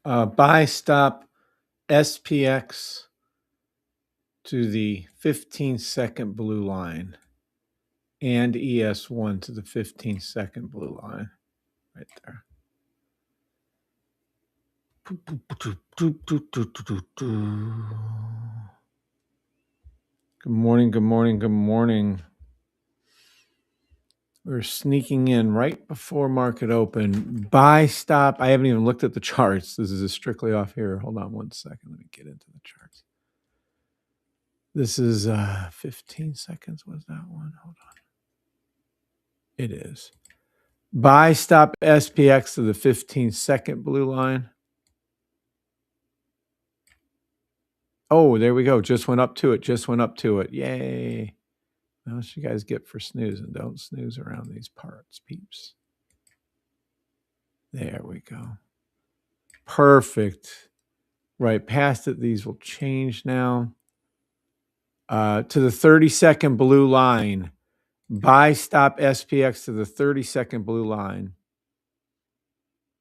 Buy stop SPX to the 15-second blue line and ES1 to the 15-second blue line right there. Good morning, good morning, good morning. We're sneaking in right before market open. Buy stop. I haven't even looked at the charts. This is strictly off here. Hold on one second. Let me get into the charts. This is 15 seconds. Was that one? Hold on. It is. Buy stop SPX to the 15-second blue line. Oh, there we go. Just went up to it. Just went up to it. Yay. That's what you guys get for snoozing. Don't snooze around these parts, peeps. There we go. Perfect. Right past it. These will change now. To the 30-second blue line. Buy stop SPX to the 30-second blue line.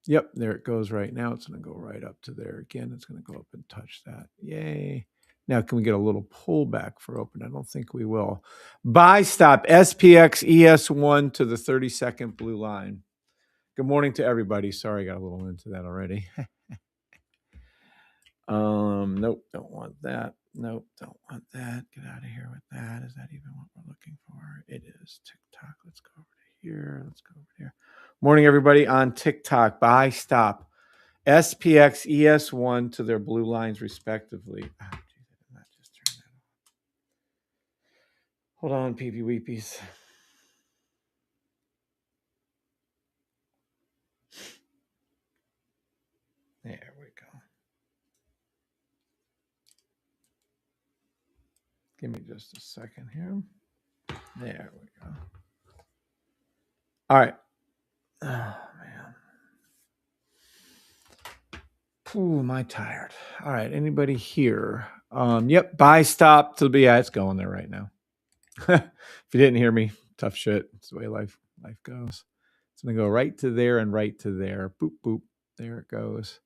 Yep, there it goes right now. It's going to go right up to there again. It's going to go up and touch that. Yay. Now, can we get a little pullback for open? I don't think we will. Buy stop SPX ES1 to the 30-second blue line. Good morning to everybody. Sorry, I got a little into that already. Nope, don't want that. Nope, don't want that. Get out of here with that. Is that even what we're looking for? It is. TikTok. Let's go over to here. Let's go over here. Morning, everybody on TikTok. Buy stop SPX ES1 to their blue lines respectively. Oh, geez, I did not just turn that on. Hold on, peepee weepies. There we go. Give me just a second here. There we go. All right. Oh, man. Ooh, am I tired? All right. Anybody here? Yep. Buy stop to be. Yeah, it's going there right now. If you didn't hear me, tough shit. It's the way life goes. It's going to go right to there and right to there. Boop, boop. There it goes.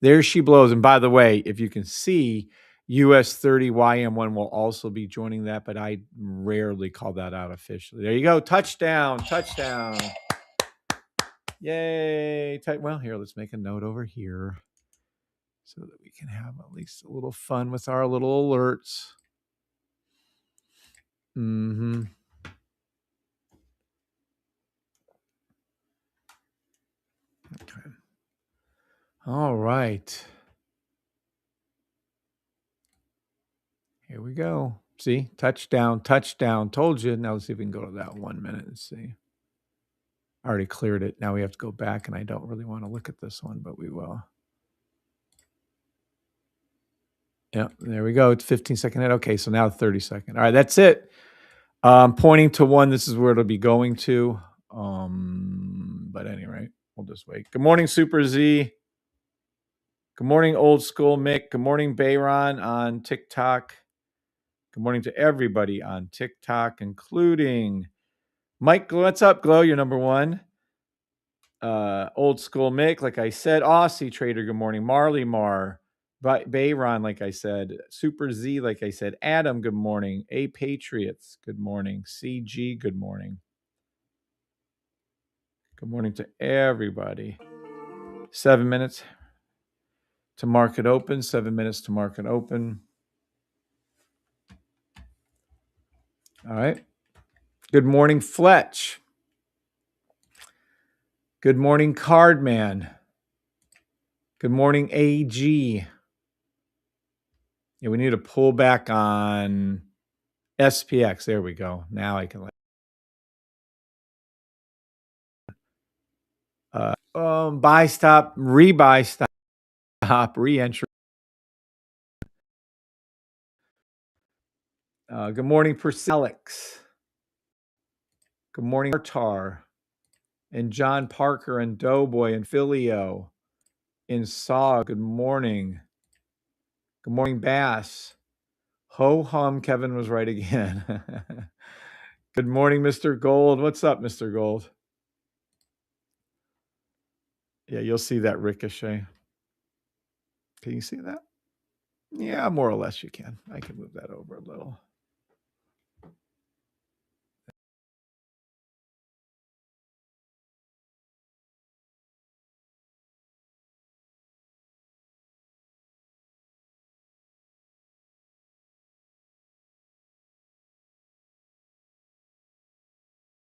There she blows. And by the way, if you can see, US 30 YM1 will also be joining that, but I rarely call that out officially. There you go. Touchdown. Touchdown. Yay. Well, here, let's make a note over here so that we can have at least a little fun with our little alerts. Mm-hmm. Okay. All right. Here we go. See? Touchdown, touchdown. Told you. Now let's see if we can go to that 1 minute and see. I already cleared it. Now we have to go back, and I don't really want to look at this one, but we will. Yeah, there we go. It's 15-second hit. Okay, so now 30-second. All right, that's it. Pointing to 1. This is where it'll be going to. But anyway, we'll just wait. Good morning, Super Z. Good morning, Old School Mick. Good morning, Bayron on TikTok. Good morning to everybody on TikTok, including Mike. What's up, Glow? You're number 1. Old School Mick, like I said. Aussie Trader, good morning. Marley Mar. Bayron, like I said. Super Z, like I said. Adam, good morning. A Patriots, good morning. CG, good morning. Good morning to everybody. 7 minutes to market open. 7 minutes to market open. All right. Good morning, Fletch. Good morning, Cardman. Good morning, AG. Yeah, we need to pull back on SPX. There we go. Now I can. Buy stop, rebuy stop, re-entry. Good morning, Perselix. Good morning, Tartar. And John Parker and Doughboy and Filio. In Saw, good morning. Good morning, Bass. Ho hum, Kevin was right again. Good morning, Mr. Gold. What's up, Mr. Gold? Yeah, you'll see that ricochet. Can you see that? Yeah, more or less you can. I can move that over a little.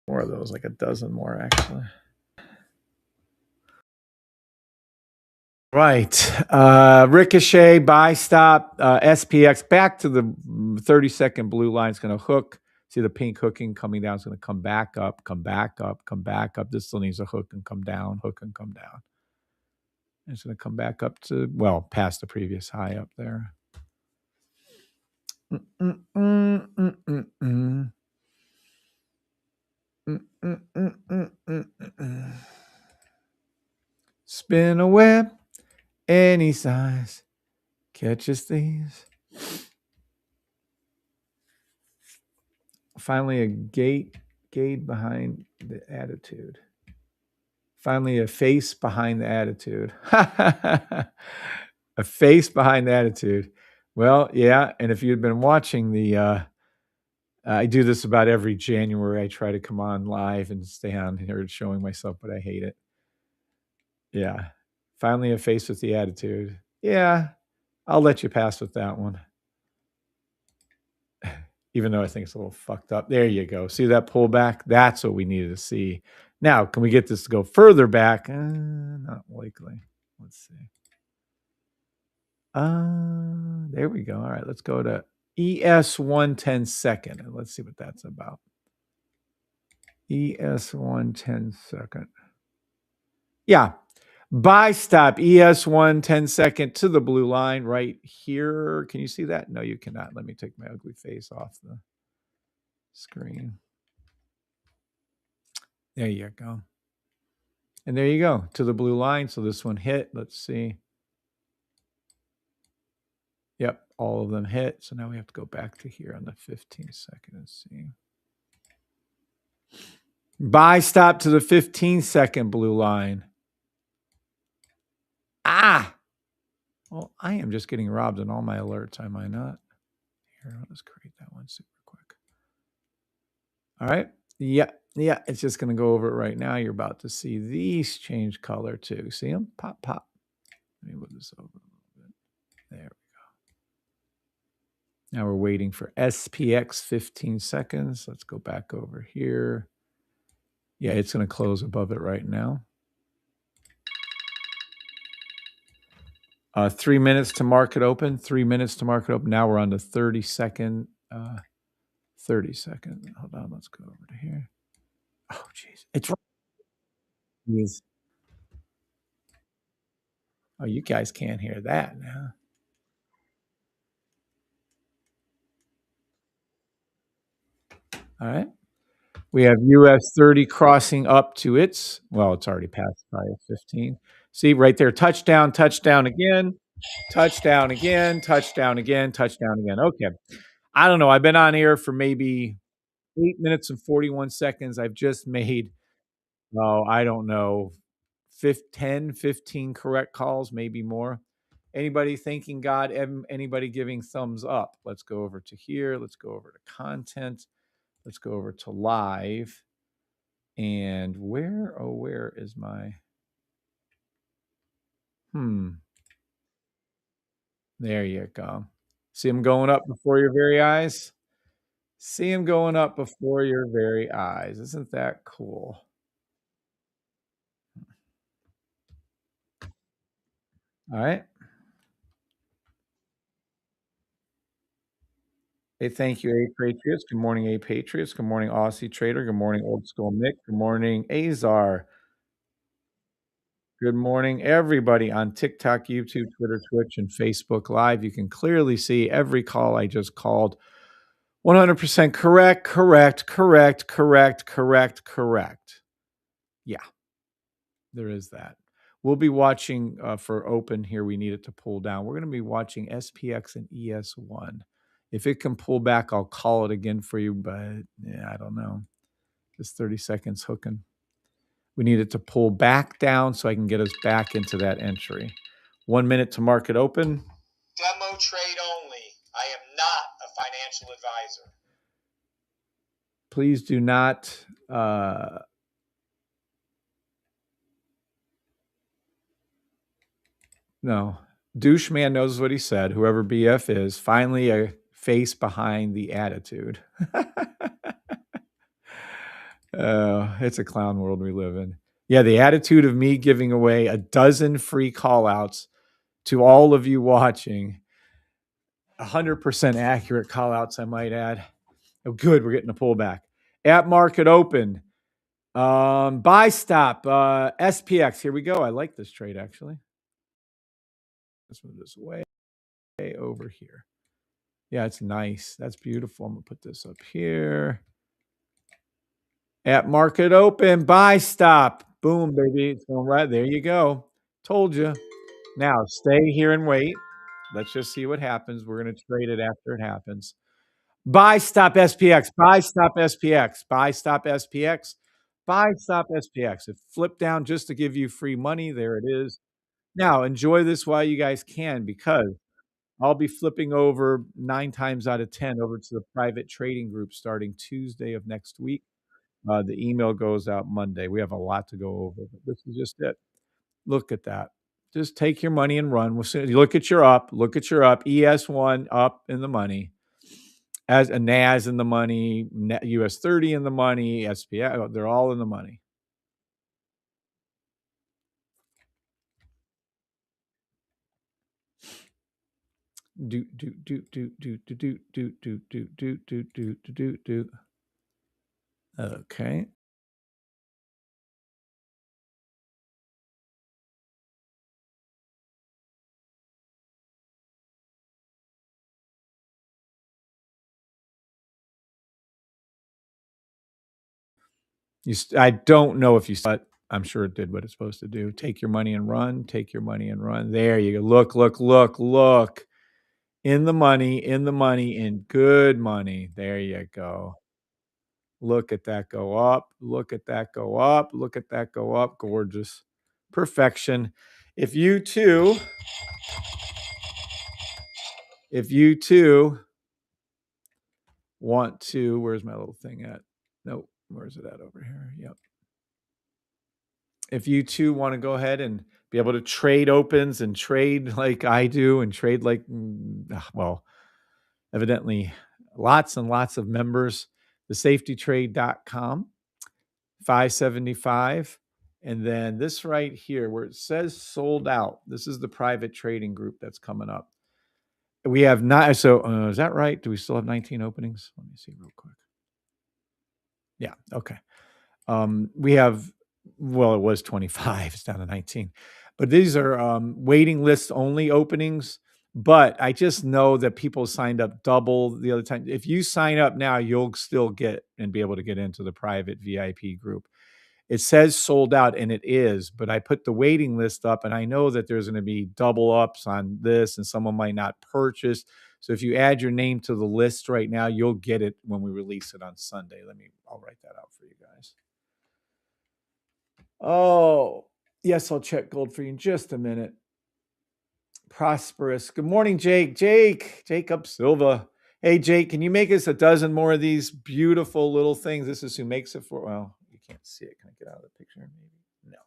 More of those, like a dozen more actually. Right. Ricochet, buy stop, SPX back to the 30-second blue line. It's going to hook. See the pink hooking coming down. It's going to come back up, come back up, come back up. This still needs a hook and come down, hook and come down. And it's going to come back up to, well, past the previous high up there. Mm, mm, mm, mm, mm. Mm, mm, mm, mm, mm, mm. Spin a web any size catches these. Finally, a gate behind the attitude. Finally, a face behind the attitude. A face behind the attitude. Well, yeah. And if you'd been watching I do this about every January. I try to come on live and stay on here showing myself, but I hate it. Yeah. Finally, a face with the attitude. Yeah. I'll let you pass with that one. Even though I think it's a little fucked up. There you go. See that pullback? That's what we needed to see. Now, can we get this to go further back? Not likely. Let's see. There we go. All right, let's go to ES 110 second and let's see what that's about. ES 110 second. Yeah. Buy stop ES 110 second to the blue line right here. Can you see that? No, you cannot. Let me take my ugly face off the screen. There you go. And there you go, to the blue line. So this one hit. Let's see. Yep, all of them hit. So now we have to go back to here on the 15-second and see. Buy stop to the 15-second blue line. Ah! Well, I am just getting robbed in all my alerts, am I not? Here, let's create that one super quick. All right. Yeah, it's just going to go over it right now. You're about to see these change color too. See them? Pop, pop. Let me move this over a little bit. There we go. Now we're waiting for SPX 15 seconds. Let's go back over here. Yeah, it's going to close above it right now. 3 minutes to market open. 3 minutes to market open. Now we're on the 30-second. 30-second. Hold on. Let's go over to here. Oh, jeez. It's right. Oh, you guys can't hear that now. All right. We have US 30 crossing up to its, well, it's already passed by 15. See right there, touchdown, touchdown again, touchdown again, touchdown again, touchdown again. Okay. I don't know. I've been on air for maybe 8 minutes and 41 seconds. I've just made, oh, I don't know, 10, 15 correct calls, maybe more. Anybody thanking God? Anybody giving thumbs up? Let's go over to here. Let's go over to content. Let's go over to live. And where is my, there you go. See him going up before your very eyes? See him going up before your very eyes. Isn't that cool? All right. Hey, thank you, A Patriots. Good morning, A Patriots. Good morning, Aussie Trader. Good morning, Old School Nick. Good morning, Azar. Good morning, everybody on TikTok, YouTube, Twitter, Twitch, and Facebook Live. You can clearly see every call I just called. 100% correct, correct, correct, correct, correct, correct. Yeah, there is that. We'll be watching for open here. We need it to pull down. We're going to be watching SPX and ES1. If it can pull back, I'll call it again for you, but yeah, I don't know. Just 30 seconds hooking. We need it to pull back down so I can get us back into that entry. 1 minute to market open. Demo trade only. I am not a financial advisor. Please do not no. Douche man knows what he said. Whoever BF is, finally a face behind the attitude. It's a clown world we live in. Yeah, the attitude of me giving away a dozen free call outs to all of you watching. 100% accurate call outs, I might add. Oh, good. We're getting a pullback. At market open. Buy stop. SPX. Here we go. I like this trade actually. Let's move this way over here. Yeah, it's nice. That's beautiful. I'm gonna put this up here. At market open, buy stop. Boom, baby. It's going right. There you go. Told you. Now stay here and wait. Let's just see what happens. We're gonna trade it after it happens. Buy stop SPX. Buy stop SPX. Buy stop SPX. Buy stop SPX. It flipped down just to give you free money. There it is. Now enjoy this while you guys can, because I'll be flipping over 9 times out of 10 over to the private trading group starting Tuesday of next week. The email goes out Monday. We have a lot to go over, but this is just it. Look at that. Just take your money and run. We'll see. Look at your up. Look at your up. ES1 up in the money. As a NAS in the money, US 30 in the money, SPI, they're all in the money. Do. Okay. I don't know if you saw it. I'm sure it did what it's supposed to do. Take your money and run. Take your money and run. There you go. Look. In the money, in good money. There you go. Look at that go up. Look at that go up. Look at that go up. Gorgeous. Perfection. If you too want to, where's my little thing at? Nope. Where's it at over here? Yep. If you too want to go ahead and be able to trade opens and trade like I do and trade like, well, evidently lots and lots of members, thesafetytrade.com, 575. And then this right here where it says sold out, this is the private trading group that's coming up. We have not. So is that right? Do we still have 19 openings? Let me see real quick. Yeah. Okay. We have, well, it was 25. It's down to 19. But these are waiting list only openings. But I just know that people signed up double the other time. If you sign up now, you'll still get and be able to get into the private VIP group. It says sold out, and it is, but I put the waiting list up, and I know that there's going to be double ups on this, and someone might not purchase. So if you add your name to the list right now, you'll get it when we release it on Sunday. I'll write that out for you guys. Oh, yes, I'll check gold for you in just a minute. Prosperous. Good morning, Jake. Jacob Silva. Hey, Jake, can you make us a dozen more of these beautiful little things? This is who makes it for. Well, you can't see it. Can I get out of the picture? Maybe. No.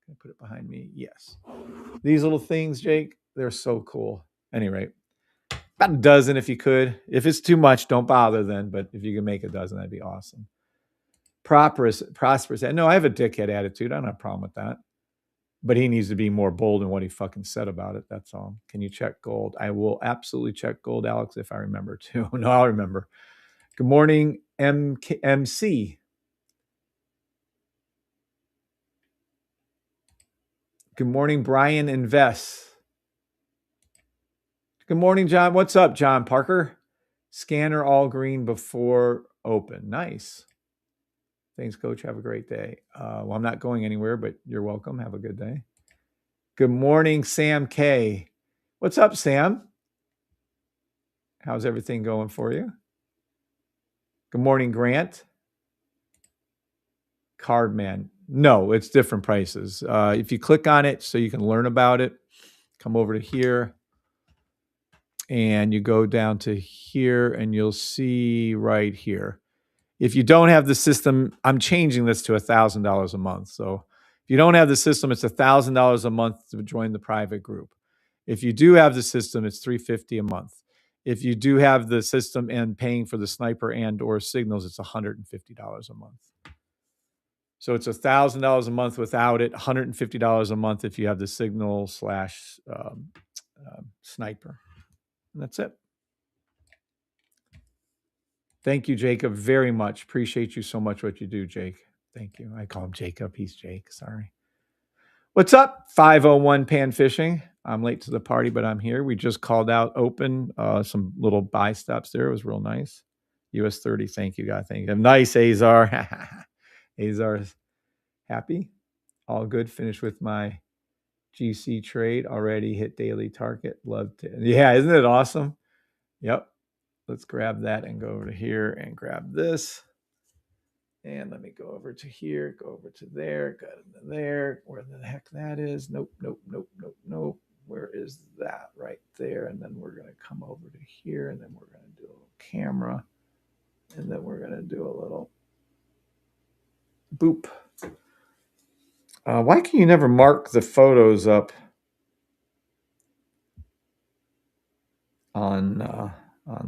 Can I put it behind me? Yes. These little things, Jake, they're so cool. Anyway, about a dozen if you could. If it's too much, don't bother then. But if you can make a dozen, that'd be awesome. Prosperous. No, I have a dickhead attitude. I don't have a problem with that. But he needs to be more bold in what he fucking said about it. That's all. Can you check gold? I will absolutely check gold, Alex, if I remember to. No, I'll remember. Good morning, MC. Good morning, Brian Invest. Good morning, John. What's up, John Parker? Scanner all green before open. Nice. Thanks, Coach. Have a great day. Well, I'm not going anywhere, but you're welcome. Have a good day. Good morning, Sam K. What's up, Sam? How's everything going for you? Good morning, Grant. Cardman. No, it's different prices. If you click on it so you can learn about it, come over to here, and you go down to here, and you'll see right here. If you don't have the system, I'm changing this to $1,000 a month. So if you don't have the system, it's $1,000 a month to join the private group. If you do have the system, it's $350 a month. If you do have the system and paying for the sniper and or signals, it's $150 a month. So it's $1,000 a month without it, $150 a month if you have the signal slash sniper. And that's it. Thank you, Jacob, very much. Appreciate you so much what you do, Jake. Thank you. I call him Jacob. He's Jake. Sorry. What's up? 501 Pan Fishing. I'm late to the party, but I'm here. We just called out open some little buy stops there. It was real nice. US 30. Thank you, God. Thank you. Nice, Azar. Azar's happy. All good. Finished with my GC trade. Already hit daily target. Love to. Yeah, isn't it awesome? Yep. Let's grab that and go over to here and grab this. And let me go over to here, go over to there, go to there, where the heck that is. Nope, nope, nope, nope, nope. Where is that? Right there. And then we're going to come over to here, and then we're going to do a little camera, and then we're going to do a little boop. Why can you never mark the photos up on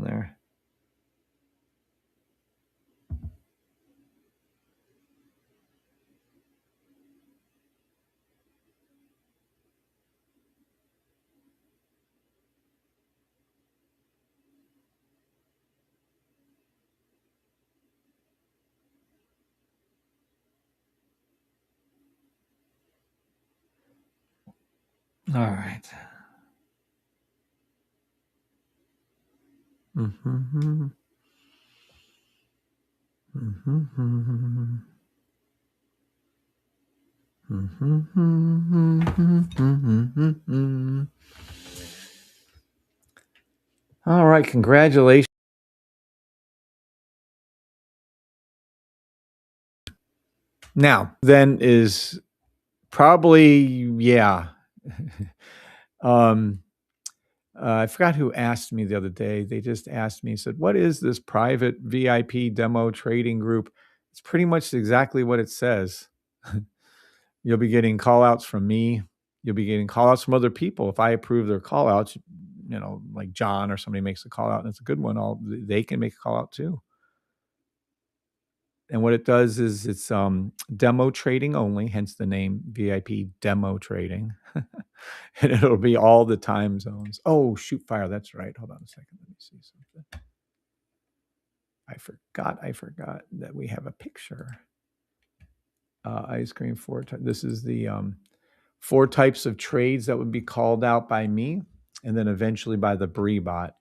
there? All right. Mm-hmm. Mm-hmm. Mm-hmm. All right, congratulations. Now, then is probably, yeah. I forgot who asked me the other day. They just asked me, said, what is this private VIP demo trading group? It's pretty much exactly what it says. You'll be getting call outs from me. You'll be getting call outs from other people. If I approve their call outs, like John or somebody makes a call out and it's a good one, they can make a call out too. And what it does is it's demo trading only, hence the name VIP demo trading. And it'll be all the time zones. Oh, shoot fire. That's right. Hold on a second. Let me see something. I forgot that we have a picture. Ice cream 4 types. This is the 4 types of trades that would be called out by me and then eventually by the Bree bot.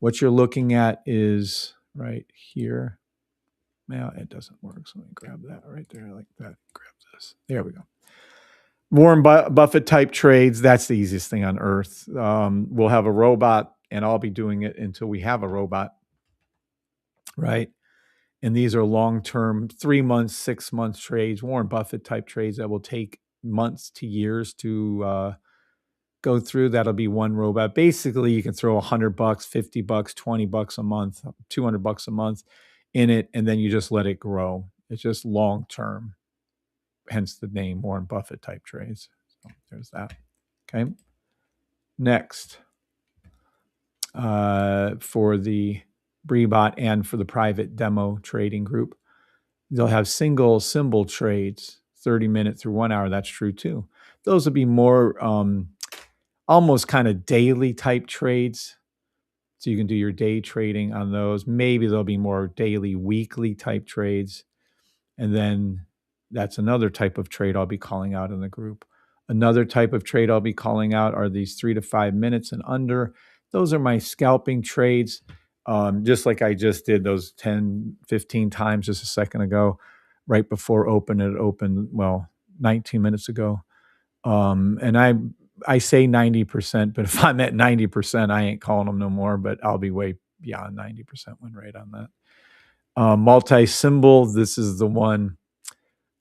What you're looking at is right here. Now it doesn't work. So let me grab that right there like that. Grab this. There we go. Warren Buffett type trades. That's the easiest thing on earth. We'll have a robot and I'll be doing it until we have a robot. Right. And these are long-term, 3 months, 6 months trades, Warren Buffett type trades that will take months to years to go through. That'll be one robot. Basically, you can throw $100, $50, $20 a month, $200 a month in it, and then you just let it grow. It's just long-term, hence the name Warren Buffett type trades. So there's that. Okay. Next, for the Breebot and for the private demo trading group, they'll have single symbol trades, 30-minute through 1 hour. That's true too. Those will be more almost kind of daily type trades. So you can do your day trading on those. Maybe there'll be more daily, weekly type trades. And then that's another type of trade I'll be calling out in the group. Another type of trade I'll be calling out are these 3 to 5 minutes and under. Those are my scalping trades. Just like I just did those 10, 15 times just a second ago, right before open. It opened, 19 minutes ago. And I say 90%, but if I'm at 90%, I ain't calling them no more, but I'll be way beyond 90% win rate on that. Multi-symbol, this is the one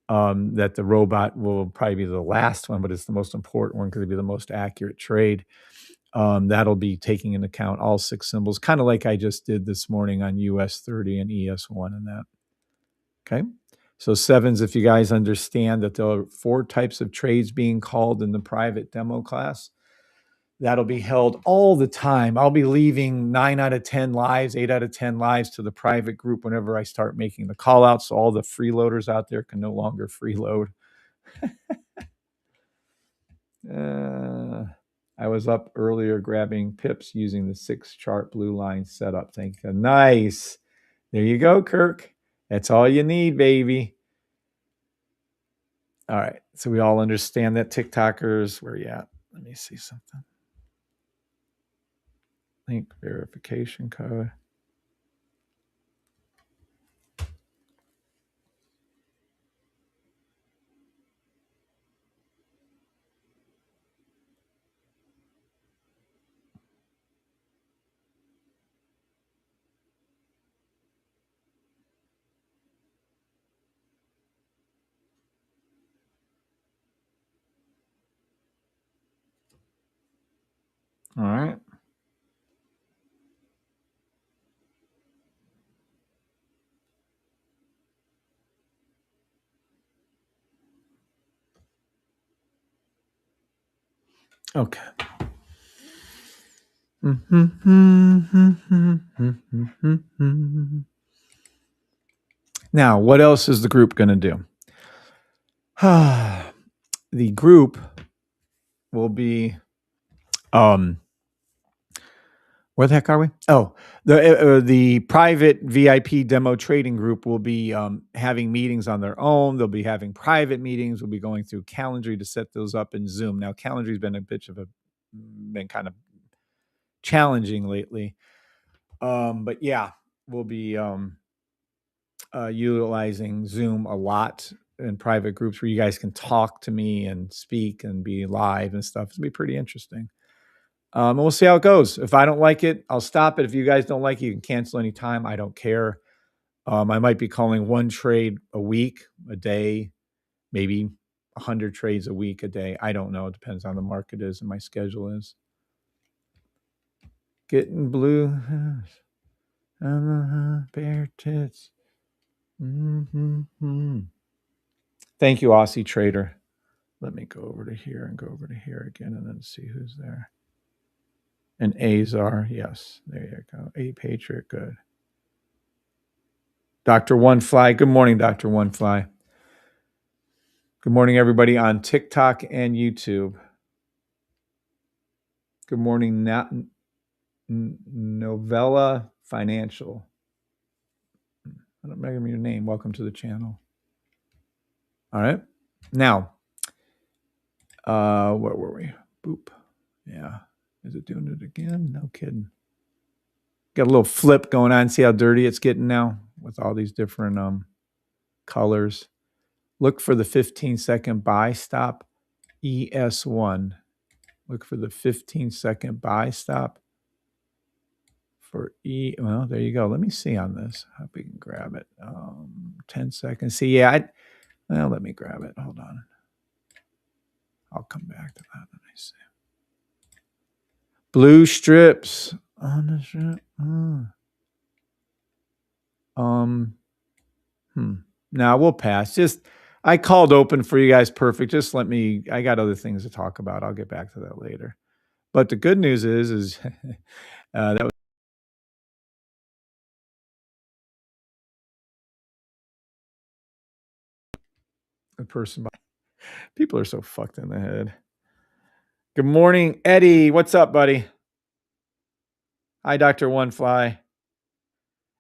that the robot will probably be the last one, but it's the most important one because it'll be the most accurate trade. That'll be taking into account all 6 symbols, kind of like I just did this morning on US 30 and ES1 and that. Okay. So sevens, if you guys understand that there are 4 types of trades being called in the private demo class, that'll be held all the time. I'll be leaving 9 out of 10 lives, 8 out of 10 lives to the private group whenever I start making the call out. So all the freeloaders out there can no longer freeload. I was up earlier grabbing pips using the 6 chart blue line setup. Thank you. Nice. There you go, Kirk. That's all you need, baby. All right. So we all understand that TikTokers, where you at? Let me see something. Link verification code. All right. Okay. Now, what else is the group going to do? The group will be where the heck are we? Oh, the private VIP demo trading group will be having meetings on their own. They'll be having private meetings. We'll be going through Calendly to set those up in Zoom. Now, Calendly's been been kind of challenging lately, but yeah, we'll be utilizing Zoom a lot in private groups where you guys can talk to me and speak and be live and stuff. It'll be pretty interesting. And we'll see how it goes. If I don't like it, I'll stop it. If you guys don't like it, you can cancel anytime. I don't care. I might be calling 1 trade a week, a day, maybe 100 trades a week, a day. I don't know. It depends on the market is and my schedule is. Getting blue. Bear tits. Mm-hmm. Thank you, Aussie Trader. Let me go over to here and go over to here again and then see who's there. And Azar, yes, there you go. A Patriot, good. Dr. One Fly, good morning, Dr. One Fly. Good morning, everybody on TikTok and YouTube. Good morning, Novella Financial. I don't remember your name. Welcome to the channel. All right. Now, where were we? Boop. Yeah. Is it doing it again? No kidding. Got a little flip going on. See how dirty it's getting now with all these different colors. Look for the 15-second buy stop ES1. Look for the 15-second buy stop for well, there you go. Let me see on this. Hope we can grab it. 10 seconds. See, yeah, well, let me grab it. Hold on. I'll come back to that. Let me see. Blue strips on the strip. Now we'll pass. Just I called open for you guys. Perfect. Just let me. I got other things to talk about. I'll get back to that later. But the good news is that was the person. People are so fucked in the head. Good morning, Eddie. What's up, buddy? Hi, Dr. One Fly.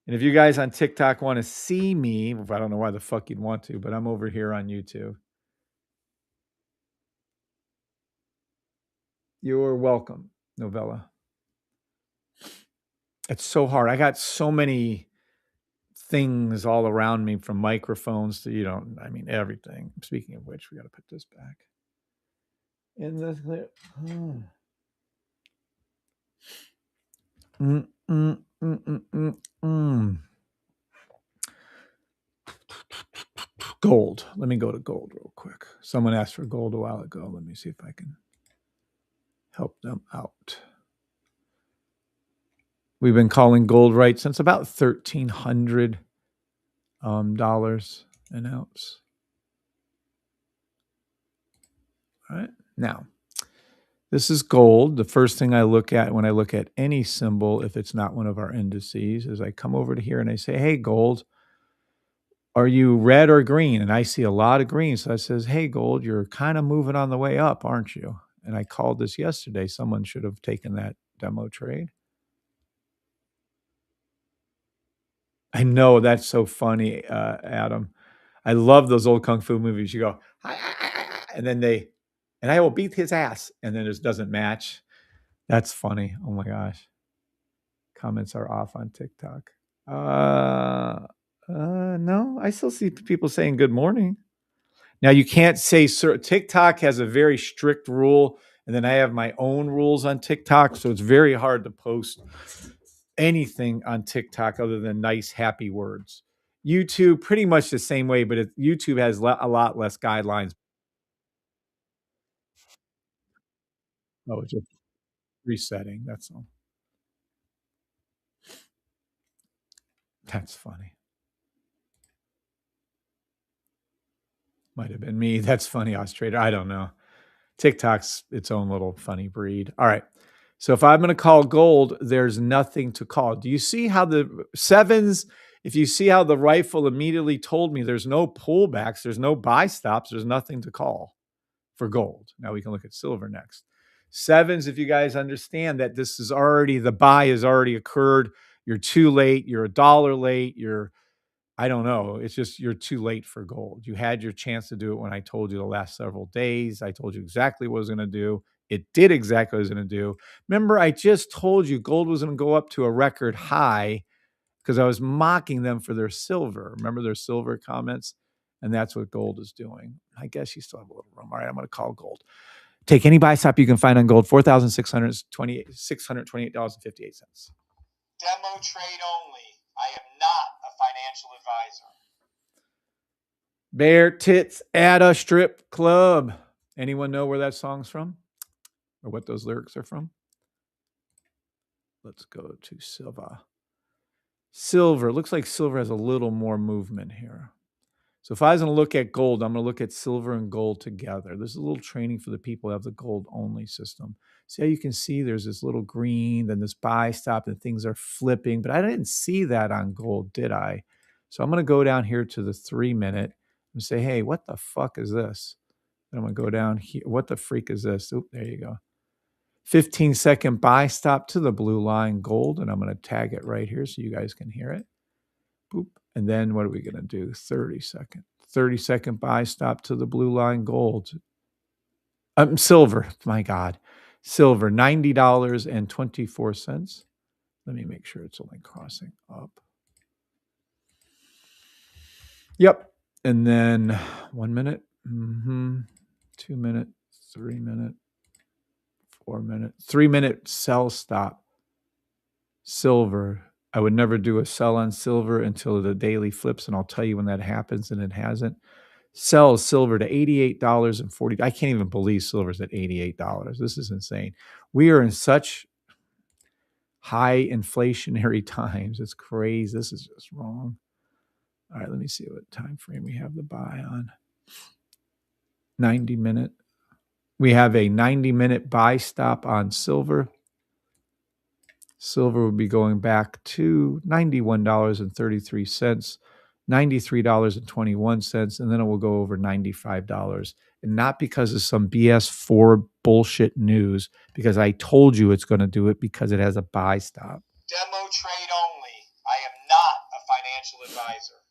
And if you guys on TikTok want to see me, I don't know why the fuck you'd want to, but I'm over here on YouTube. You're welcome, Novella. It's so hard. I got so many things all around me from microphones to, I mean, everything. Speaking of which, we got to put this back. In the clear. Gold. Let me go to gold real quick. Someone asked for gold a while ago. Let me see if I can help them out. We've been calling gold right since about $1,300 dollars an ounce. All right. Now, this is gold. The first thing I look at when I look at any symbol, if it's not one of our indices, is I come over to here and I say, hey, gold, are you red or green? And I see a lot of green. So I says, hey, gold, you're kind of moving on the way up, aren't you? And I called this yesterday. Someone should have taken that demo trade. I know that's so funny, Adam. I love those old kung fu movies. You go, and then and I will beat his ass, and then it doesn't match. That's funny. Oh my gosh. Comments are off on TikTok. No, I still see people saying good morning. Now you can't say TikTok has a very strict rule, and then I have my own rules on TikTok, so it's very hard to post anything on TikTok other than nice, happy words. YouTube, pretty much the same way, but YouTube has a lot less guidelines. Oh, it's just resetting. That's all. That's funny. Might have been me. That's funny, Australia. I don't know. TikTok's its own little funny breed. All right. So if I'm going to call gold, there's nothing to call. Do you see how the sevens, if you see how the rifle immediately told me there's no pullbacks, there's no buy stops, there's nothing to call for gold. Now we can look at silver next. Sevens, if you guys understand that this is already, the buy has already occurred. You're too late. You're a dollar late. I don't know. It's just you're too late for gold. You had your chance to do it when I told you the last several days. I told you exactly what I was going to do. It did exactly what I was going to do. Remember, I just told you gold was going to go up to a record high because I was mocking them for their silver. Remember their silver comments? And that's what gold is doing. I guess you still have a little room. All right, I'm going to call gold. Take any buy stop you can find on gold, $4,628.58. Demo trade only. I am not a financial advisor. Bare tits at a strip club. Anyone know where that song's from? Or what those lyrics are from? Let's go to silver. Silver. Looks like silver has a little more movement here. So if I was going to look at gold, I'm going to look at silver and gold together. This is a little training for the people who have the gold only system. See how you can see there's this little green, then this buy stop, and things are flipping. But I didn't see that on gold, did I? So I'm going to go down here to the 3-minute and say, hey, what the fuck is this? And I'm going to go down here. What the freak is this? Oop, there you go. 15-second buy stop to the blue line gold. And I'm going to tag it right here so you guys can hear it. Boop. And then what are we going to do? 30-second. 30-second buy stop to the blue line gold. Silver. My God. Silver, $90.24. Let me make sure it's only crossing up. Yep. And then 1 minute. 2 minute. 3 minute. 4 minute. 3-minute sell stop. Silver. I would never do a sell on silver until the daily flips, and I'll tell you when that happens, and it hasn't. Sells silver to $88.40. I can't even believe silver's at $88. This is insane. We are in such high inflationary times. It's crazy. This is just wrong. All right, let me see what time frame we have the buy on. 90-minute. We have a 90-minute buy stop on silver. Silver would be going back to $91.33, $93.21, and then it will go over $95. And not because of some BS4 bullshit news, because I told you it's going to do it because it has a buy stop. Demo trade only. I am not a financial advisor.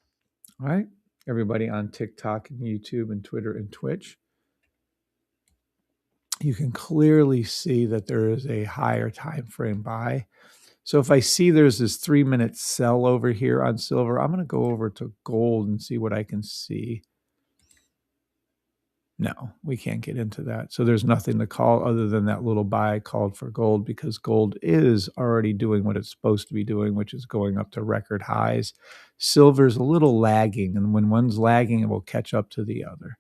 All right. Everybody on TikTok and YouTube and Twitter and Twitch, you can clearly see that there is a higher time frame buy. So if I see there's this 3-minute sell over here on silver, I'm going to go over to gold and see what I can see. No, we can't get into that. So there's nothing to call other than that little buy called for gold because gold is already doing what it's supposed to be doing, which is going up to record highs. Silver's a little lagging, and when one's lagging, it will catch up to the other.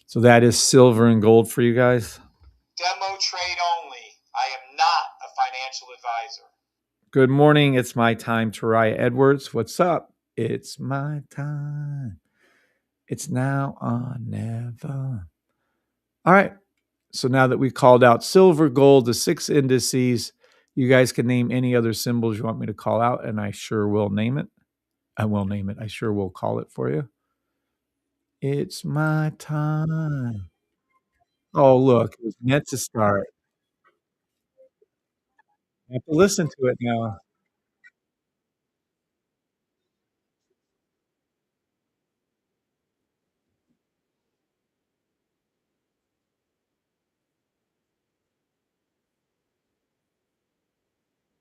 So that is silver and gold for you guys. Demo trade only. I am not a financial advisor. Good morning. It's my time, Tariah Edwards. What's up? It's my time. It's now or never. All right. So now that we called out silver, gold, the 6 indices, you guys can name any other symbols you want me to call out, and I sure will name it. I will name it. I sure will call it for you. It's my time. Oh, look, it was meant to start. I have to listen to it now.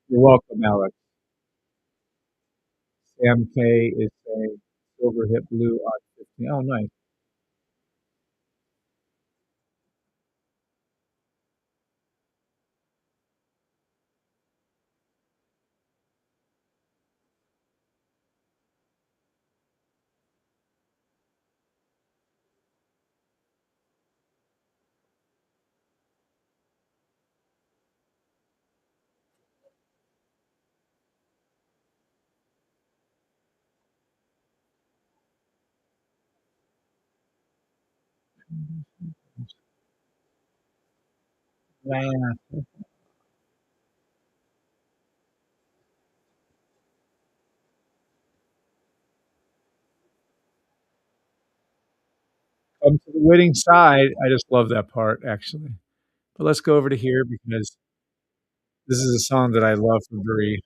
You're welcome, Alex. Sam K is saying silver hit blue on 15. Oh, nice. Yeah. Come to the winning side. I just love that part, actually. But let's go over to here because this is a song that I love from Bree.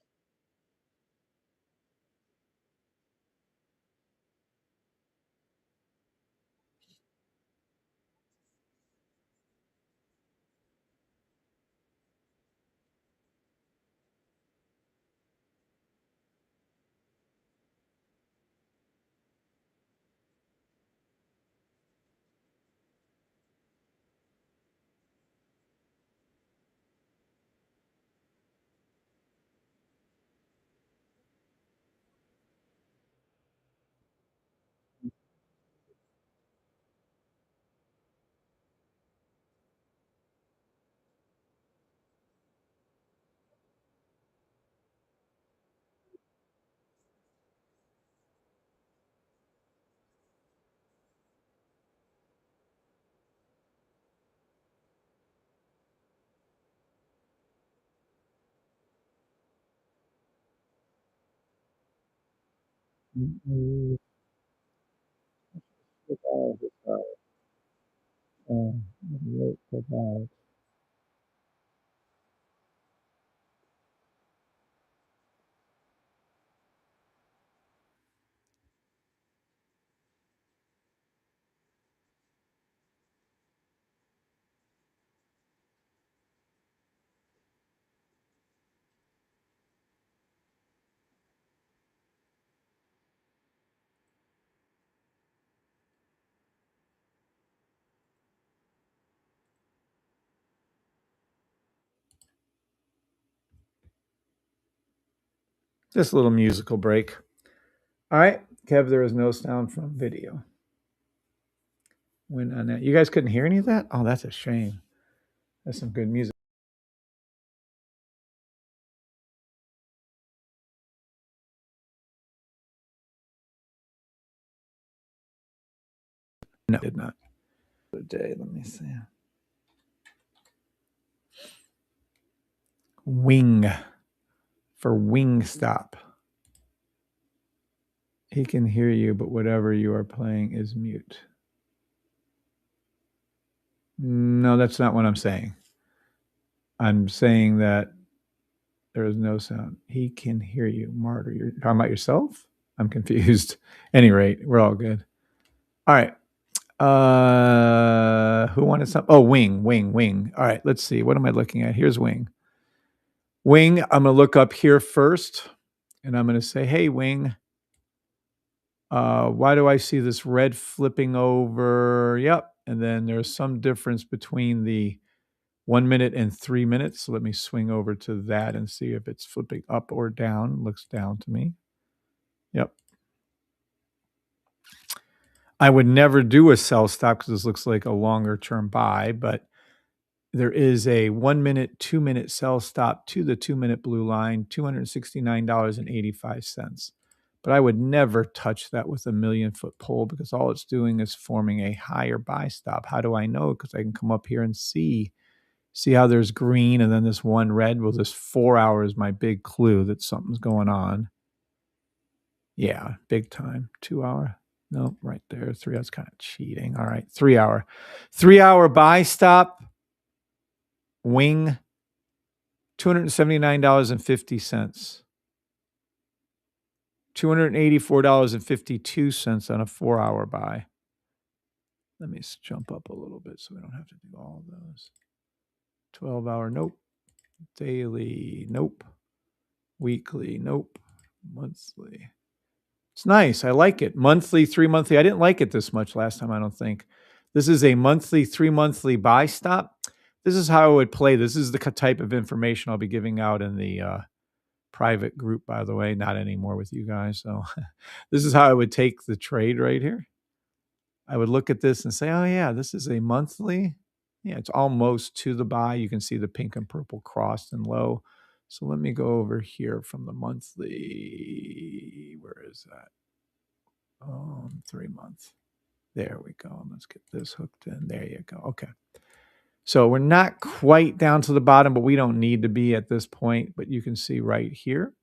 Just a little musical break. All right, Kev, there is no sound from video. When on that, you guys couldn't hear any of that? Oh, that's a shame. That's some good music. No, it did not. Good day. Let me see. Wing for wing stop. He can hear you, but whatever you are playing is mute. No, that's not what I'm saying. I'm saying that there is no sound. He can hear you, Martyr. You're talking about yourself? I'm confused. Any rate, we're all good. All right. Who wanted some? Oh, Wing. All right, let's see. What am I looking at? Here's Wing. Wing, I'm going to look up here first and I'm going to say, hey, Wing, why do I see this red flipping over? Yep, And then there's some difference between the 1 minute and 3 minutes. So let me swing over to that and see if it's flipping up or down. Looks down to me. Yep. I would never do a sell stop because this looks like a longer term buy, but there is a 1 minute, 2 minute sell stop to the 2 minute blue line, $269.85. But I would never touch that with a 1,000,000 foot pole because all it's doing is forming a higher buy stop. How do I know? Because I can come up here and see how there's green and then this one red. Well, this 4 hour is my big clue that something's going on. Yeah, big time. 2 hour. Nope, right there. 3 hours kind of cheating. All right, 3 hour. 3 hour buy stop. Wing, $279.50. $284.52 on a 4 hour buy. Let me jump up a little bit so we don't have to do all of those. 12-hour, nope. Daily, nope. Weekly, nope. Monthly. It's nice. I like it. Monthly, 3 monthly. I didn't like it this much last time, I don't think. This is a monthly, 3 monthly buy stop. This is how I would play. This is the type of information I'll be giving out in the private group, by the way, not anymore with you guys. So this is how I would take the trade right here. I would look at this and say, oh yeah, this is a monthly. Yeah, it's almost to the buy. You can see the pink and purple crossed and low. So let me go over here from the monthly. Where is that? 3 months. There we go. Let's get this hooked in. There you go. Okay. So we're not quite down to the bottom, but we don't need to be at this point. But you can see right here.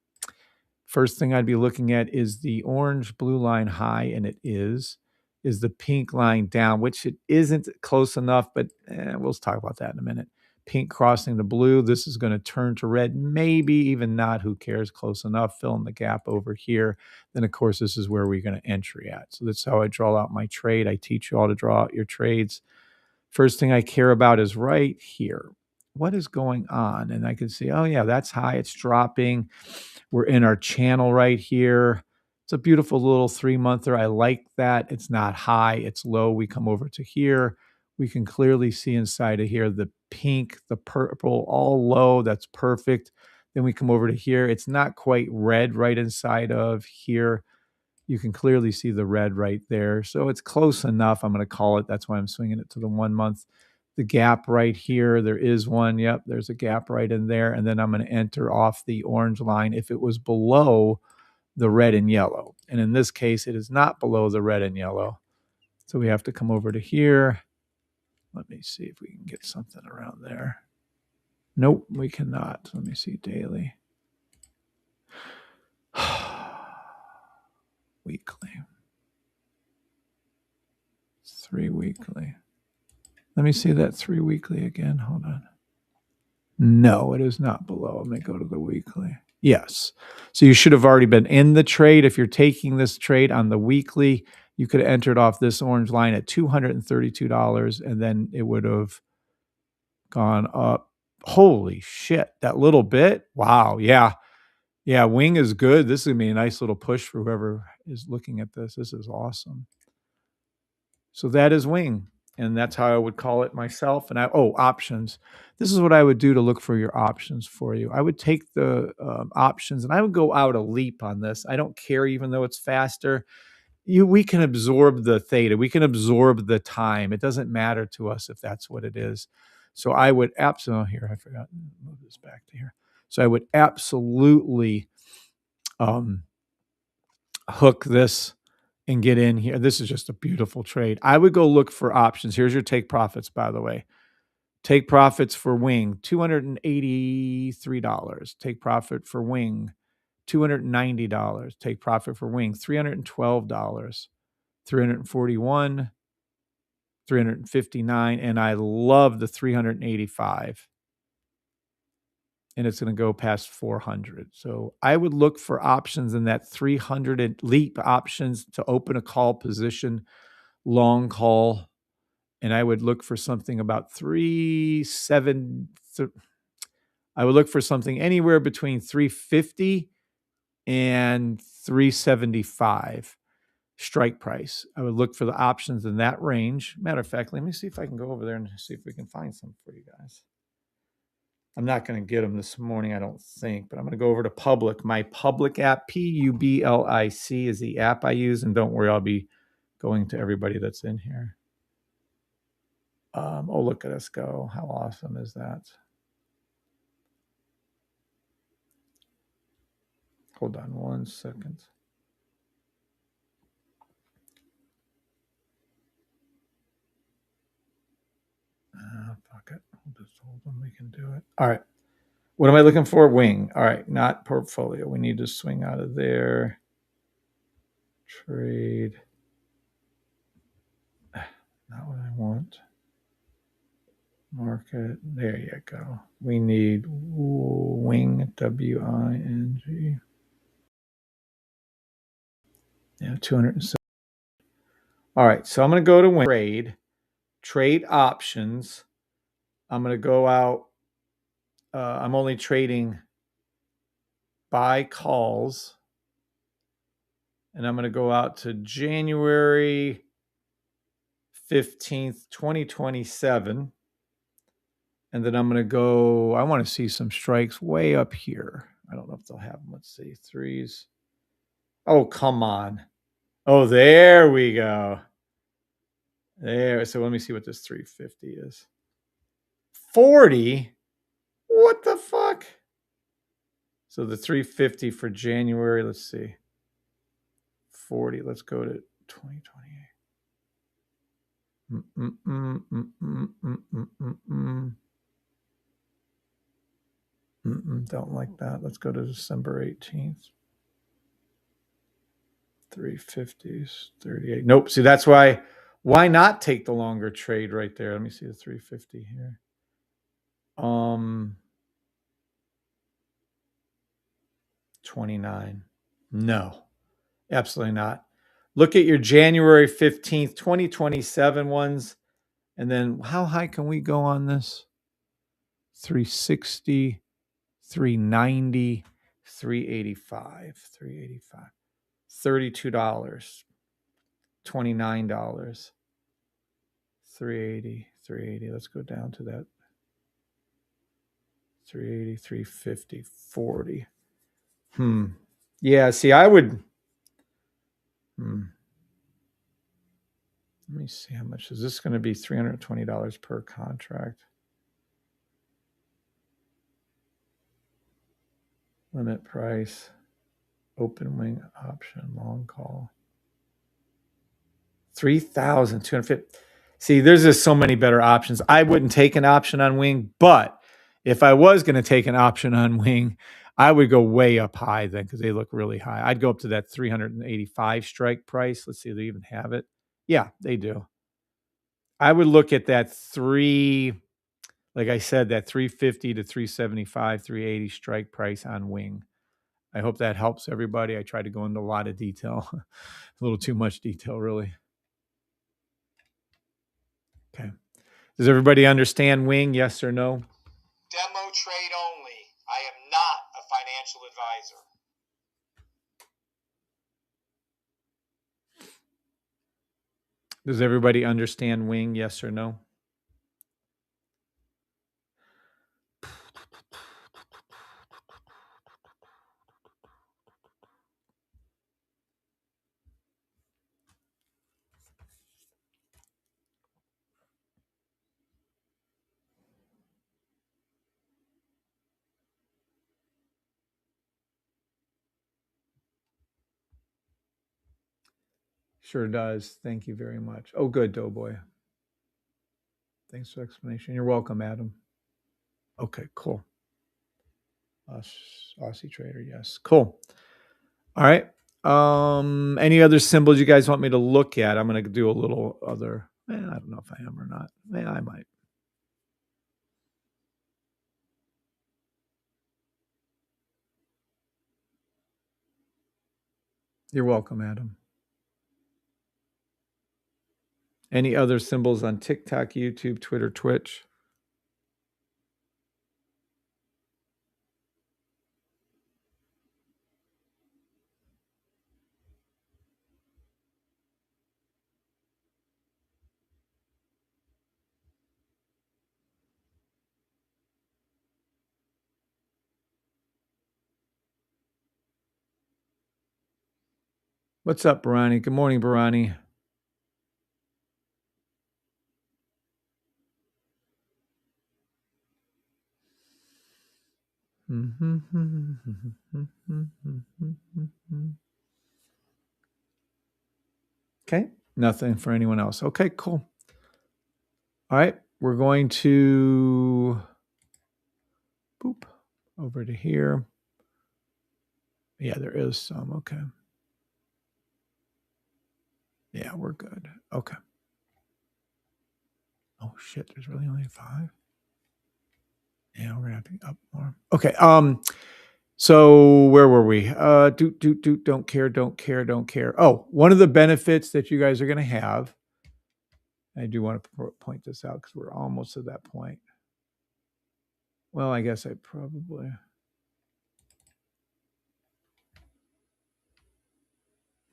First thing I'd be looking at is the orange blue line high, and it is the pink line down, which it isn't close enough, but we'll talk about that in a minute. Pink crossing the blue. This is going to turn to red, maybe even not. Who cares? Close enough. Fill in the gap over here. Then, of course, this is where we're going to entry at. So that's how I draw out my trade. I teach you all to draw out your trades. First thing I care about is right here. What is going on? And I can see, oh, yeah, that's high. It's dropping. We're in our channel right here. It's a beautiful little 3-monther. I like that. It's not high. It's low. We come over to here. We can clearly see inside of here the pink, the purple, all low. That's perfect. Then we come over to here. It's not quite red right inside of here. You can clearly see the red right there. So it's close enough. I'm going to call it. That's why I'm swinging it to the 1 month. The gap right here, there is one. Yep, there's a gap right in there. And then I'm going to enter off the orange line if it was below the red and yellow. And in this case, it is not below the red and yellow. So we have to come over to here. Let me see if we can get something around there. Nope, we cannot. Let me see daily. Weekly. 3 weekly. Let me see that 3 weekly again. Hold on. No, it is not below. Let me go to the weekly. Yes. So you should have already been in the trade. If you're taking this trade on the weekly, you could have entered off this orange line at $232, and then it would have gone up. Holy shit. That little bit? Wow. Yeah. Yeah. Wing is good. This is going to be a nice little push for whoever is looking at this. This is awesome. So that is wing. And that's how I would call it myself. And options. This is what I would do to look for your options for you. I would take the options and I would go out a leap on this. I don't care, even though it's faster. We can absorb the theta. We can absorb the time. It doesn't matter to us if that's what it is. So I would absolutely, here, I forgot to move this back to here. So I would absolutely hook this and get in here. This is just a beautiful trade. I would go look for options. Here's your take profits, by the way. Take profits for wing, $283. Take profit for wing, $290. Take profit for wing, $312, $341, $359, and I love the $385. And it's going to go past 400. So I would look for options in that 300 leap options to open a call position, long call. And I would look for something about 3.7. I would look for something anywhere between 350 and 375. strike price. I would look for the options in that range. Matter of fact, let me see if I can go over there and see if we can find some for you guys. I'm not going to get them this morning, I don't think, but I'm going to go over to Public. My Public app, Public, is the app I use. And don't worry, I'll be going to everybody that's in here. Oh, look at us go. How awesome is that? Hold on 1 second. Fuck it. We'll just hold them. We can do it. All right. What am I looking for? Wing. All right. Not portfolio. We need to swing out of there. Trade. Not what I want. Market. There you go. We need Wing. Wing. Yeah, 207. All right. So I'm going to go to Wing. Trade options. I'm going to go out. I'm only trading buy calls. And I'm going to go out to January 15th, 2027. And then I'm going to go, I want to see some strikes way up here. I don't know if they'll have them. Let's see. Threes. Oh, come on. Oh, there we go. There. So let me see what this 350 is. 40? What the fuck? So the 350 for January, let's see. 40. Let's go to 2028. Don't like that. Let's go to December 18th. 350s, 38. Nope. See, that's why not take the longer trade right there? Let me see the 350 here. 29. No, absolutely not. Look at your January 15th, 2027 ones. And then how high can we go on this? 360, 390, 385, 385. $32, $29, 380, 380. Let's go down to that. 380, 350, 40. Yeah, see, I would. Let me see how much is this going to be. $320 per contract. Limit price. Open wing option. Long call. 3,250. See, there's just so many better options. I wouldn't take an option on wing, but if I was going to take an option on wing, I would go way up high then because they look really high. I'd go up to that 385 strike price. Let's see if they even have it. Yeah, they do. I would look at that like I said, that 350 to 375, 380 strike price on wing. I hope that helps everybody. I tried to go into a lot of detail, a little too much detail, really. Okay. Does everybody understand wing? Yes or no? Demo trade only. I am not a financial advisor. Does everybody understand wing? Yes or no? Sure does. Thank you very much. Oh, good, Doughboy. Thanks for the explanation. You're welcome, Adam. Okay, cool. Aussie trader, yes. Cool. All right. Any other symbols you guys want me to look at? I'm going to do a little other. I don't know if I am or not. I might. You're welcome, Adam. Any other symbols on TikTok, YouTube, Twitter, Twitch? What's up, Barani? Good morning, Barani. Okay, nothing for anyone else. Okay, cool. All right, we're going to boop over to here. Yeah, there is some. Okay. Yeah, we're good. Okay. Oh shit, there's really only 5. Yeah, we're gonna have to be up more. Okay. So where were we? Don't care, don't care, don't care. Oh, one of the benefits that you guys are gonna have. I do want to point this out because we're almost at that point. Well, I guess I probably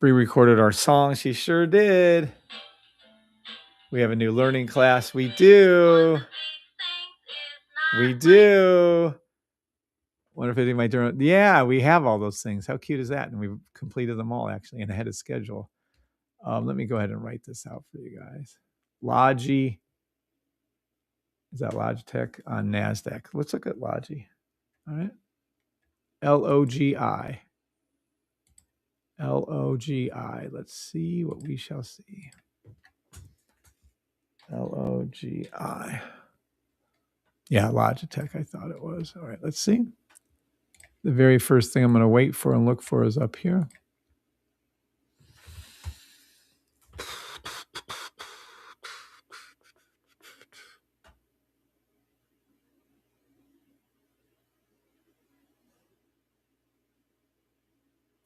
pre-recorded our song. She sure did. We have a new learning class. We do. We do. Wonder if anything might do. Yeah, we have all those things. How cute is that? And we've completed them all actually and ahead of schedule. Let me go ahead and write this out for you guys. Logi. Is that Logitech on NASDAQ? Let's look at Logi. All right. Logi. Logi. Let's see what we shall see. Logi. Yeah, Logitech, I thought it was. All right, let's see. The very first thing I'm going to wait for and look for is up here.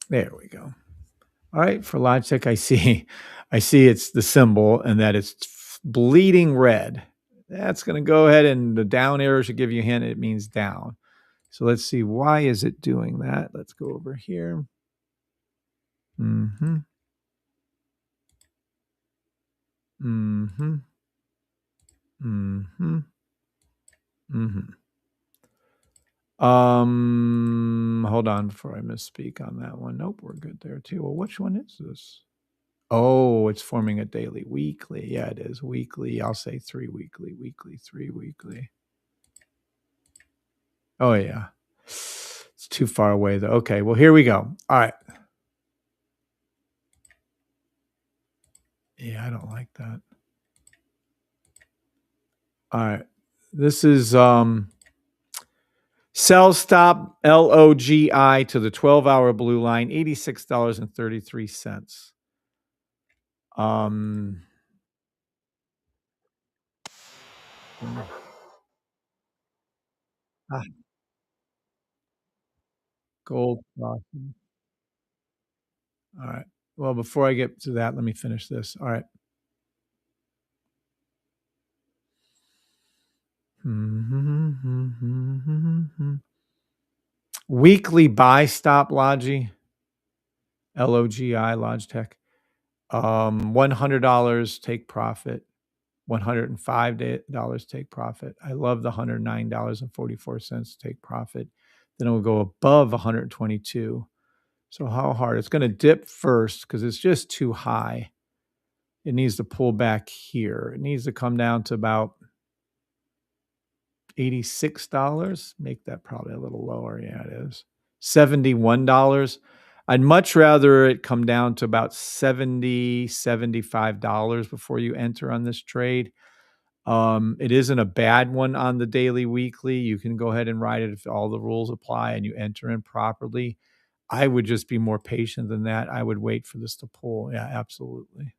There we go. All right, for Logitech, I see it's the symbol and that it's bleeding red. That's going to go ahead and the down arrow should give you a hint. It means down. So let's see, why is it doing that? Let's go over here. Mm-hmm. Mm-hmm. Mm-hmm. Mm-hmm. Hold on before I misspeak on that one. Nope, we're good there too. Well, which one is this? Oh, it's forming a daily, weekly. Yeah, it is weekly. I'll say 3 weekly, 3 weekly. Oh yeah. It's too far away though. Okay, well here we go. All right. Yeah, I don't like that. All right. This is sell stop LOGI to the 12-hour blue line, $86.33. Um ah, gold crossing. All right. Well, before I get to that, let me finish this. All right. Weekly buy stop Logi, LOGI, Logitech. $100 take profit, $105 take profit. I love the $109.44 take profit. Then it will go above 122. So how hard? It's going to dip first because it's just too high. It needs to pull back here. It needs to come down to about $86. Make that probably a little lower. Yeah, it is. $71. I'd much rather it come down to about $75 before you enter on this trade. It isn't a bad one on the daily, weekly. You can go ahead and ride it if all the rules apply and you enter in properly. I would just be more patient than that. I would wait for this to pull. Yeah, absolutely.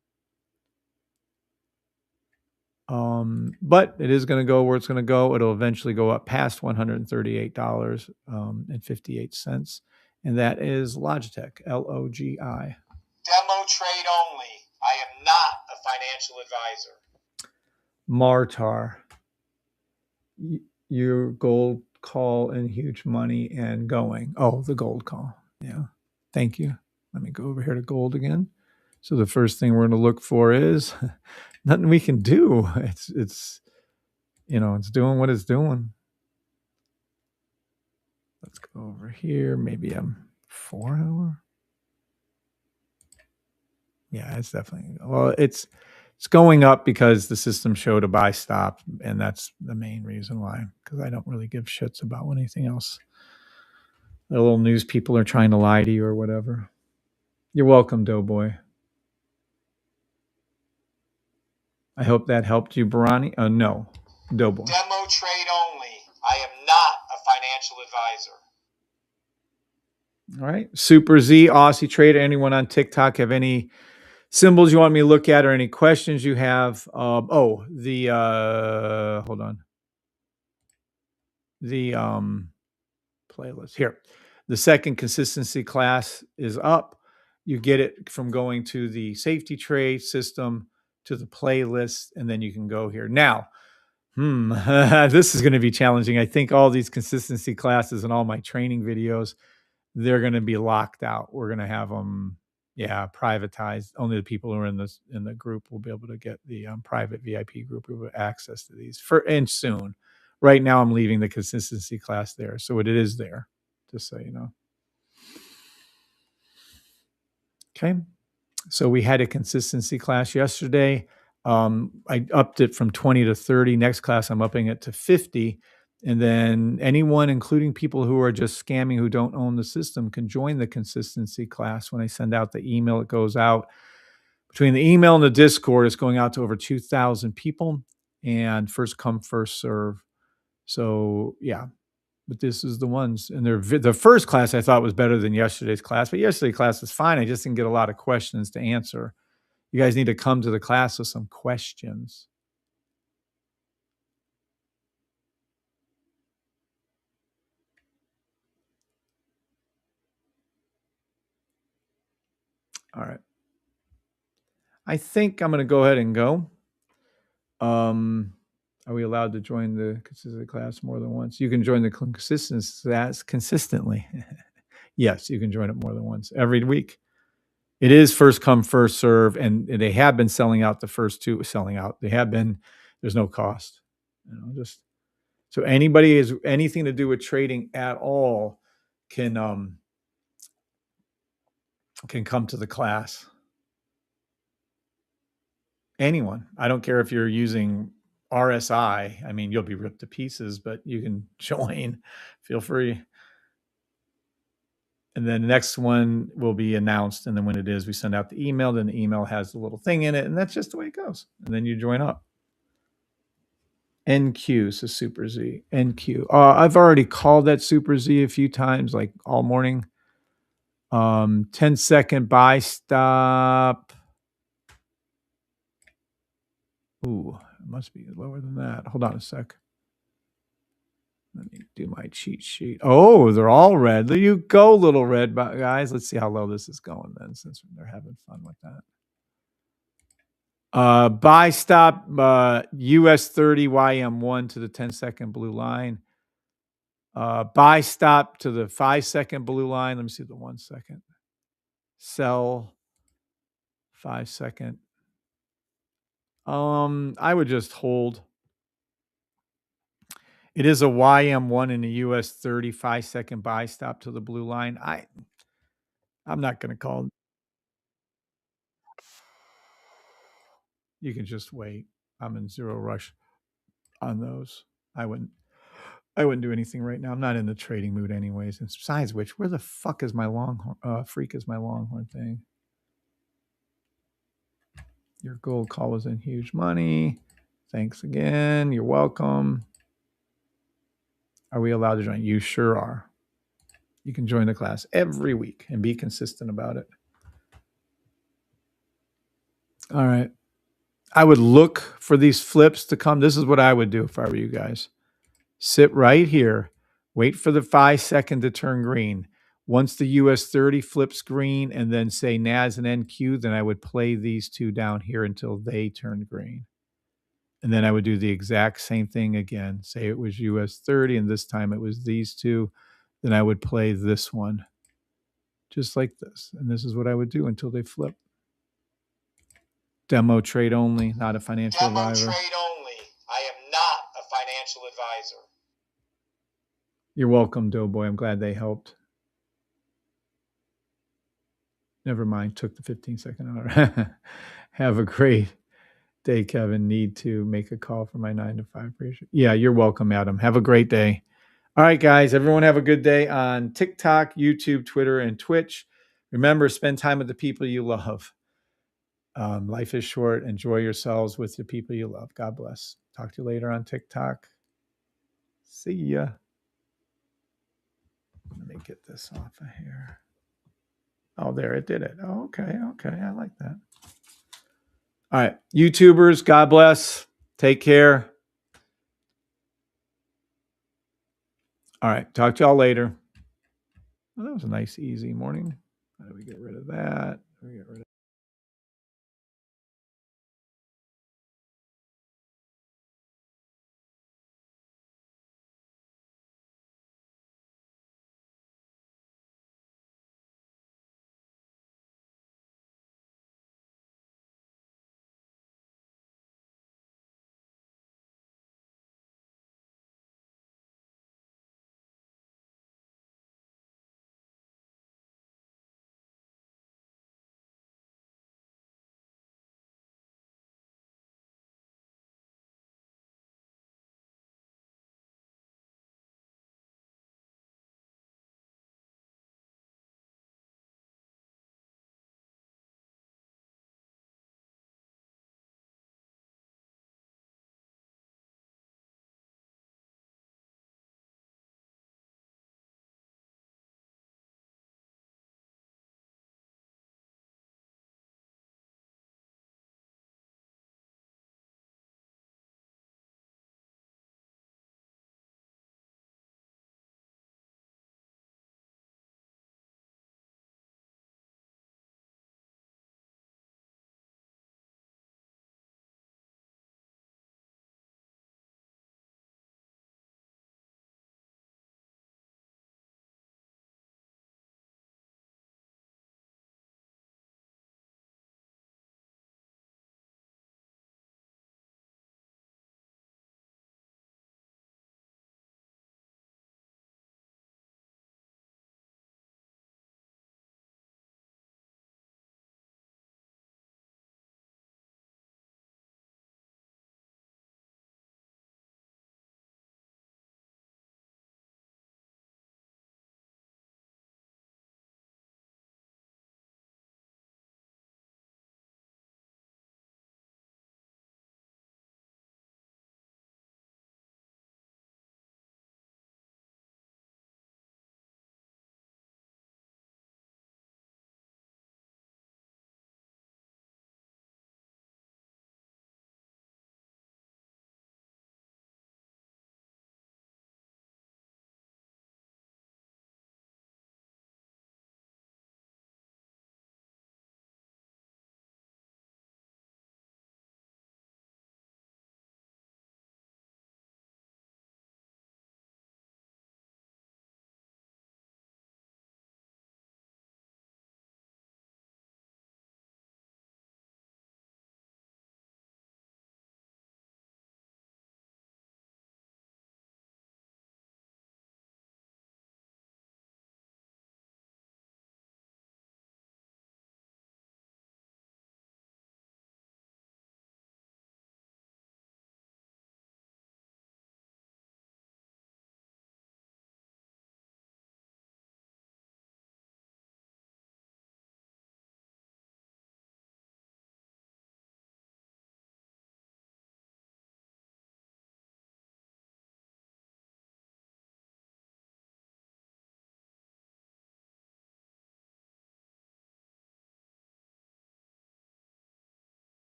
But it is going to go where it's going to go. It'll eventually go up past $138.58. And that is Logitech, LOGI. Demo trade only. I am not a financial advisor. Martar. Your gold call and huge money and going. Oh, the gold call. Yeah. Thank you. Let me go over here to gold again. So the first thing we're going to look for is nothing we can do. It's it's doing what it's doing. Let's go over here. Maybe I'm 4 hour. Yeah, it's definitely well, it's going up because the system showed a buy stop, and that's the main reason why. Because I don't really give shits about anything else. The little news people are trying to lie to you or whatever. You're welcome, Doughboy. I hope that helped you, Barani. No, Doughboy. Demo trade only. I am not a financial advisor. All right, Super Z, Aussie Trader. Anyone on TikTok have any symbols you want me to look at or any questions you have? Hold on. The playlist here. The second consistency class is up. You get it from going to the safety tray system to the playlist, and then you can go here. Now, this is going to be challenging. I think all these consistency classes and all my training videos, they're going to be locked out. We're going to have them, privatized. Only the people who are in the group will be able to get the private VIP group who have access to these and soon. Right now, I'm leaving the consistency class there, so it is there. Just so you know. Okay. So we had a consistency class yesterday. I upped it from 20 to 30. Next class, I'm upping it to 50. And then anyone, including people who are just scamming who don't own the system, can join the consistency class. When I send out the email, it goes out. Between the email and the Discord, it's going out to over 2,000 people, and first come, first serve. So, yeah, but this is the ones. And the first class I thought was better than yesterday's class, but yesterday's class was fine. I just didn't get a lot of questions to answer. You guys need to come to the class with some questions. All right. I think I'm going to go ahead and go. Are we allowed to join the consistency class more than once? You can join the consistency class consistently. Yes, you can join it more than once every week. It is first come, first serve, and they have been selling out the first two. Selling out. They have been. There's no cost. Just so anybody has anything to do with trading at all can come to the class. Anyone. I don't care if you're using RSI. I mean, you'll be ripped to pieces, but you can join. Feel free. And then the next one will be announced. And then when it is, we send out the email. Then the email has the little thing in it. And that's just the way it goes. And then you join up. NQ, so Super Z. NQ. I've already called that Super Z a few times, like all morning. 10-second buy stop. Ooh, it must be lower than that. Hold on a sec. Let me do my cheat sheet. Oh, they're all red. There you go, little red guys. Let's see how low this is going then, since they're having fun with that. Buy stop US 30 YM1 to the 10-second blue line. Buy stop to the 5-second blue line. Let me see the 1 second. Sell 5-second. I would just hold. It is a YM1 in the US 30 5-second buy stop to the blue line. I'm not going to call. You can just wait. I'm in zero rush on those. I wouldn't do anything right now. I'm not in the trading mood anyways. And besides which, where the fuck is my longhorn freak is my longhorn thing? Your gold call was in huge money. Thanks again. You're welcome. Are we allowed to join? You sure are. You can join the class every week and be consistent about it. All right. I would look for these flips to come. This is what I would do if I were you guys. Sit right here. Wait for the 5-second to turn green. Once the US 30 flips green and then say NAS and NQ, then I would play these two down here until they turn green. And then I would do the exact same thing again. Say it was US 30 and this time it was these two. Then I would play this one just like this. And this is what I would do until they flip. Demo trade only, not a financial advisor. Demo trade only. I am not a financial advisor. You're welcome, Doughboy. I'm glad they helped. Never mind. Took the 15-second hour. Have a great day, Kevin. Need to make a call for my 9 to 5 patient. Yeah, you're welcome, Adam. Have a great day. All right, guys. Everyone have a good day on TikTok, YouTube, Twitter, and Twitch. Remember, spend time with the people you love. Life is short. Enjoy yourselves with the people you love. God bless. Talk to you later on TikTok. See ya. Let me get this off of here. Oh, there, it did it. Oh, okay. Okay. I like that. All right. YouTubers, God bless. Take care. All right. Talk to y'all later. Well, that was a nice, easy morning. How do we get rid of that? We get rid of